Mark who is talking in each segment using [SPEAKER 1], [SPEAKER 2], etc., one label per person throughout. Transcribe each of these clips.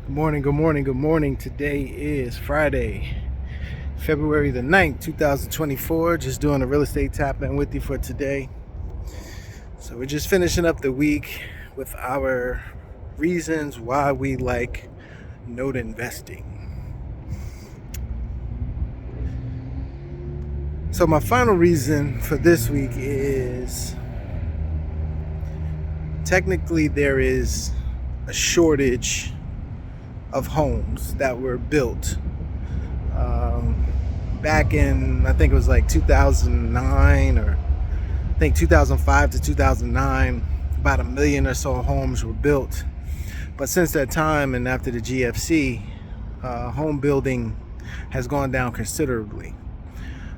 [SPEAKER 1] Good morning. Today is Friday, February the 9th, 2024. Just doing a real estate tap in with you for today. So we're just finishing up the week with our reasons why we like note investing. So my final reason for this week is technically there is a shortage of homes that were built back in, I think it was like 2009, or I think 2005 to 2009, about 1 million or so homes were built. But since that time and after the GFC, home building has gone down considerably.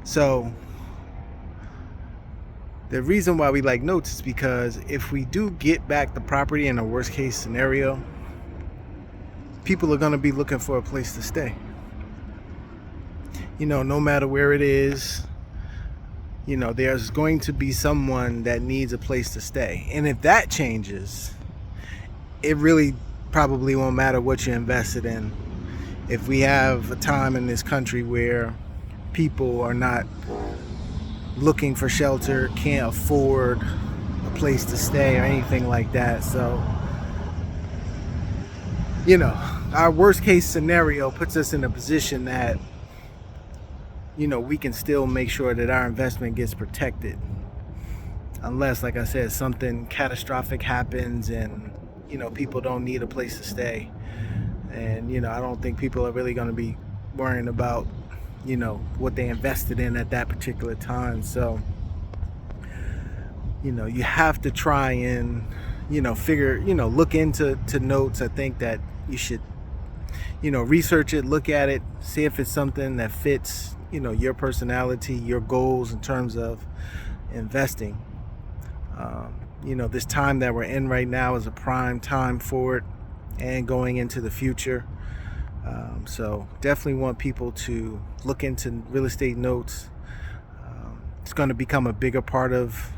[SPEAKER 1] So the reason why we like notes is because if we do get back the property in a worst case scenario, people are going to be looking for a place to stay. No matter where it is, there's going to be someone that needs a place to stay. And if that changes, it really probably won't matter what you invested in. If we have a time in this country where people are not looking for shelter, can't afford a place to stay or anything like that. So, our worst case scenario puts us in a position that, we can still make sure that our investment gets protected. Unless, like I said, something catastrophic happens and, people don't need a place to stay. And, I don't think people are really going to be worrying about, what they invested in at that particular time. So, you have to try and, figure, look into notes. I think that you should, research it, look at it, see if it's something that fits, your personality, your goals in terms of investing. This time that we're in right now is a prime time for it and going into the future. So definitely want people to look into real estate notes. It's going to become a bigger part of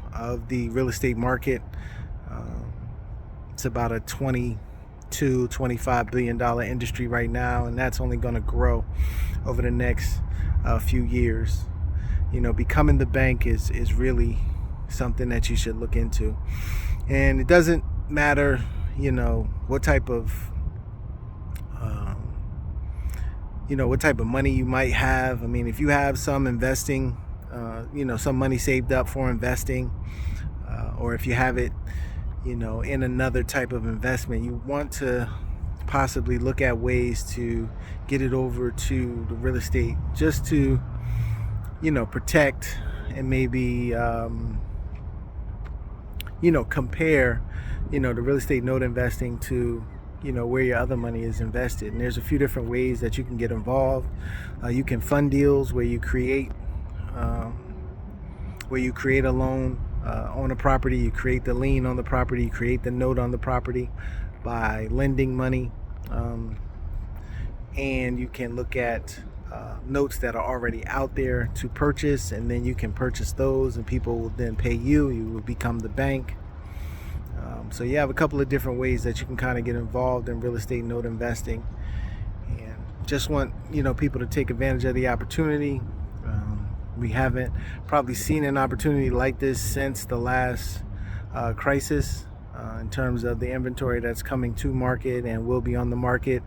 [SPEAKER 1] the real estate market. It's about a $22-25 billion industry right now, and that's only going to grow over the next few years. Becoming the bank is really something that you should look into. And it doesn't matter, what type of what type of money you might have. I mean, if you have some investing, some money saved up for investing, or if you have it, in another type of investment, you want to possibly look at ways to get it over to the real estate just to, protect and maybe, compare, the real estate note investing to, where your other money is invested. And there's a few different ways that you can get involved. You can fund deals where you create a loan on a property, you create the lien on the property, you create the note on the property by lending money. And you can look at notes that are already out there to purchase, and then you can purchase those and people will then pay you. You will become the bank. So you have a couple of different ways that you can kind of get involved in real estate note investing, and just want people to take advantage of the opportunity. We haven't probably seen an opportunity like this since the last crisis in terms of the inventory that's coming to market and will be on the market.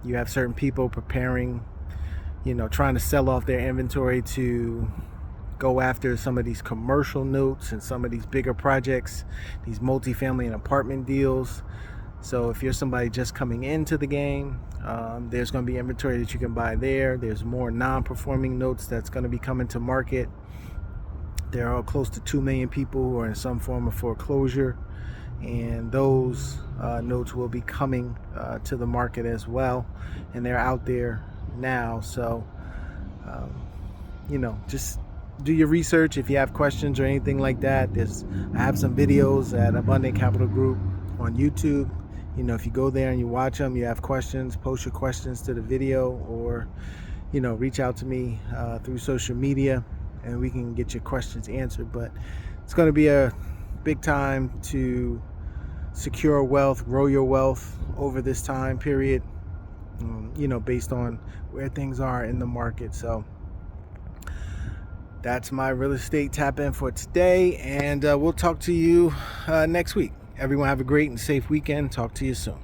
[SPEAKER 1] You have certain people preparing, trying to sell off their inventory to go after some of these commercial notes and some of these bigger projects, these multifamily and apartment deals. So if you're somebody just coming into the game, there's going to be inventory that you can buy there. There's more non-performing notes that's going to be coming to market. There are close to 2 million people who are in some form of foreclosure, and those notes will be coming to the market as well, and they're out there now. So just do your research. If you have questions or anything like that, I have some videos at Abundant Capital Group on YouTube. If you go there and you watch them, you have questions, post your questions to the video, or reach out to me through social media and we can get your questions answered. But it's going to be a big time to secure wealth, grow your wealth over this time period. based on where things are in the market. So that's my real estate tap in for today, and we'll talk to you next week. Everyone have a great and safe weekend. Talk to you soon.